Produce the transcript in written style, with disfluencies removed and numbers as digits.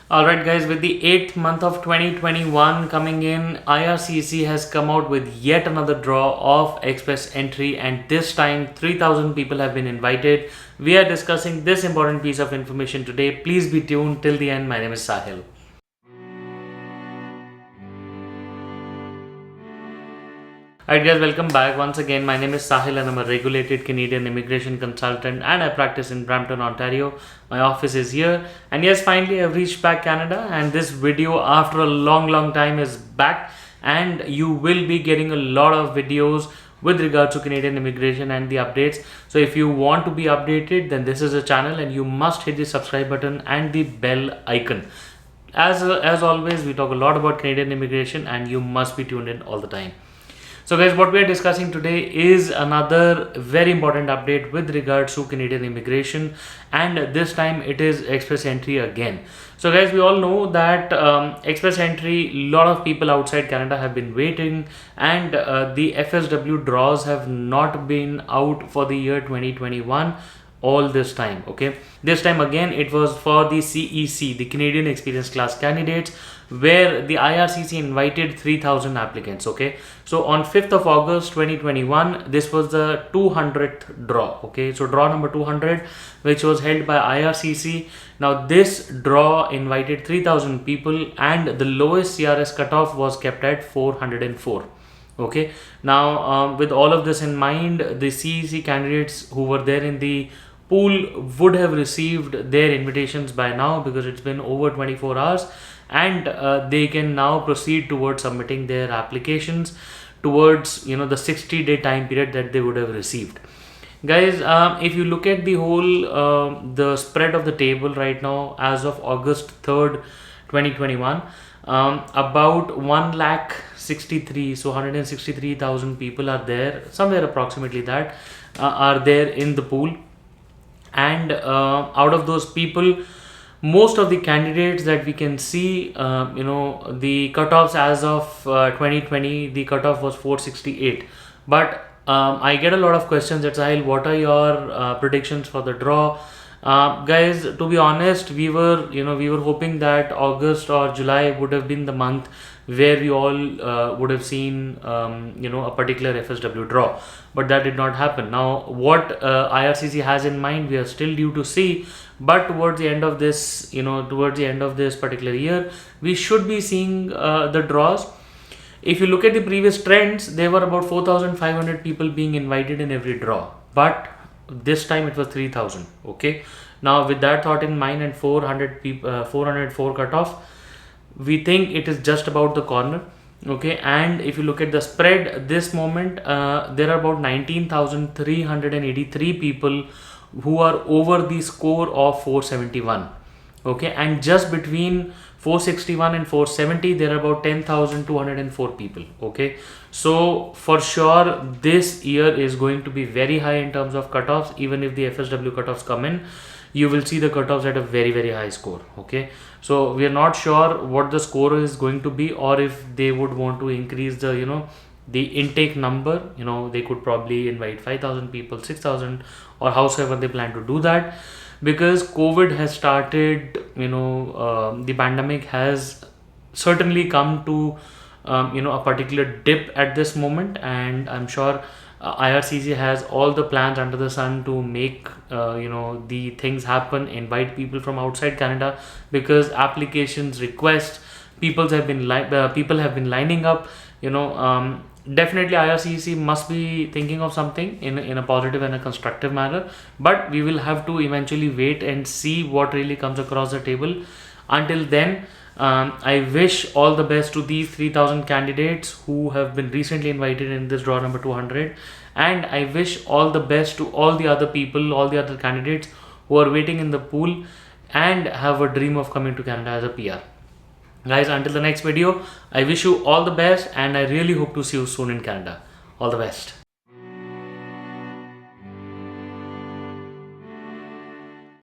Alright guys, with the 8th month of 2021 coming in, IRCC has come out with yet another draw of express entry, and this time 3000 people have been invited. We are discussing this important piece of information today. Please be tuned till the end. My name is Sahil. Alright guys, welcome back once again. My name is Sahil and I'm a regulated Canadian immigration consultant and I practice in Brampton, Ontario. My office is here, and yes, finally I've reached back Canada, and this video after a long time is back, and you will be getting a lot of videos with regards to Canadian immigration and the updates. So if you want to be updated, then this is a channel and you must hit the subscribe button and the bell icon. As always, we talk a lot about Canadian immigration and you must be tuned in all the time. So guys, what we are discussing today is another very important update with regards to Canadian immigration, and this time it is express entry again. So guys, we all know that express entry, a lot of people outside Canada have been waiting, and the FSW draws have not been out for the year 2021 all this time. Okay, this time again it was for the CEC, the Canadian Experience Class candidates, where the IRCC invited 3000 applicants. Okay, so on 5th of August 2021, this was the 200th draw. Okay, so draw number 200, which was held by IRCC. Now this draw invited 3000 people, and the lowest CRS cutoff was kept at 404. Okay, now with all of this in mind, the CEC candidates who were there in the pool would have received their invitations by now, because it's been over 24 hours, and they can now proceed towards submitting their applications towards the 60-day time period that they would have received. Guys, if you look at the whole the spread of the table right now as of August 3rd 2021, about 1,63,000, so 163,000 people are there, somewhere approximately that are there in the pool. And out of those people, most of the candidates that we can see, the cutoffs as of 2020, the cutoff was 468. But I get a lot of questions that, Sahil, what are your predictions for the draw? Guys, to be honest, we were hoping that August or July would have been the month where we all would have seen a particular FSW draw, but that did not happen. Now what IRCC has in mind, we are still due to see, but towards the end of this particular year, we should be seeing the draws. If you look at the previous trends, there were about 4,500 people being invited in every draw, but this time it was 3000. Okay, now with that thought in mind and 404 cutoff, we think it is just about the corner. Okay, and if you look at the spread this moment, there are about 19,383 people who are over the score of 471. Okay, and just between 461 and 470, there are about 10,204 people. Okay, so for sure this year is going to be very high in terms of cutoffs. Even if the FSW cutoffs come in, you will see the cutoffs at a very high score. Okay, so we are not sure what the score is going to be, or if they would want to increase the intake number. They could probably invite 5,000 people, 6,000, or howsoever they plan to do that, because COVID has started. The pandemic has certainly come to a particular dip at this moment, and I'm sure IRCC has all the plans under the sun to make the things happen, invite people from outside Canada, because applications, requests, people have been lining up. Definitely IRCC must be thinking of something in a positive and a constructive manner, but we will have to eventually wait and see what really comes across the table. Until then, I wish all the best to these 3000 candidates who have been recently invited in this draw number 200, and I wish all the best to all the other people, all the other candidates who are waiting in the pool and have a dream of coming to Canada as a PR. Guys, until the next video, I wish you all the best, and I really hope to see you soon in Canada. All the best.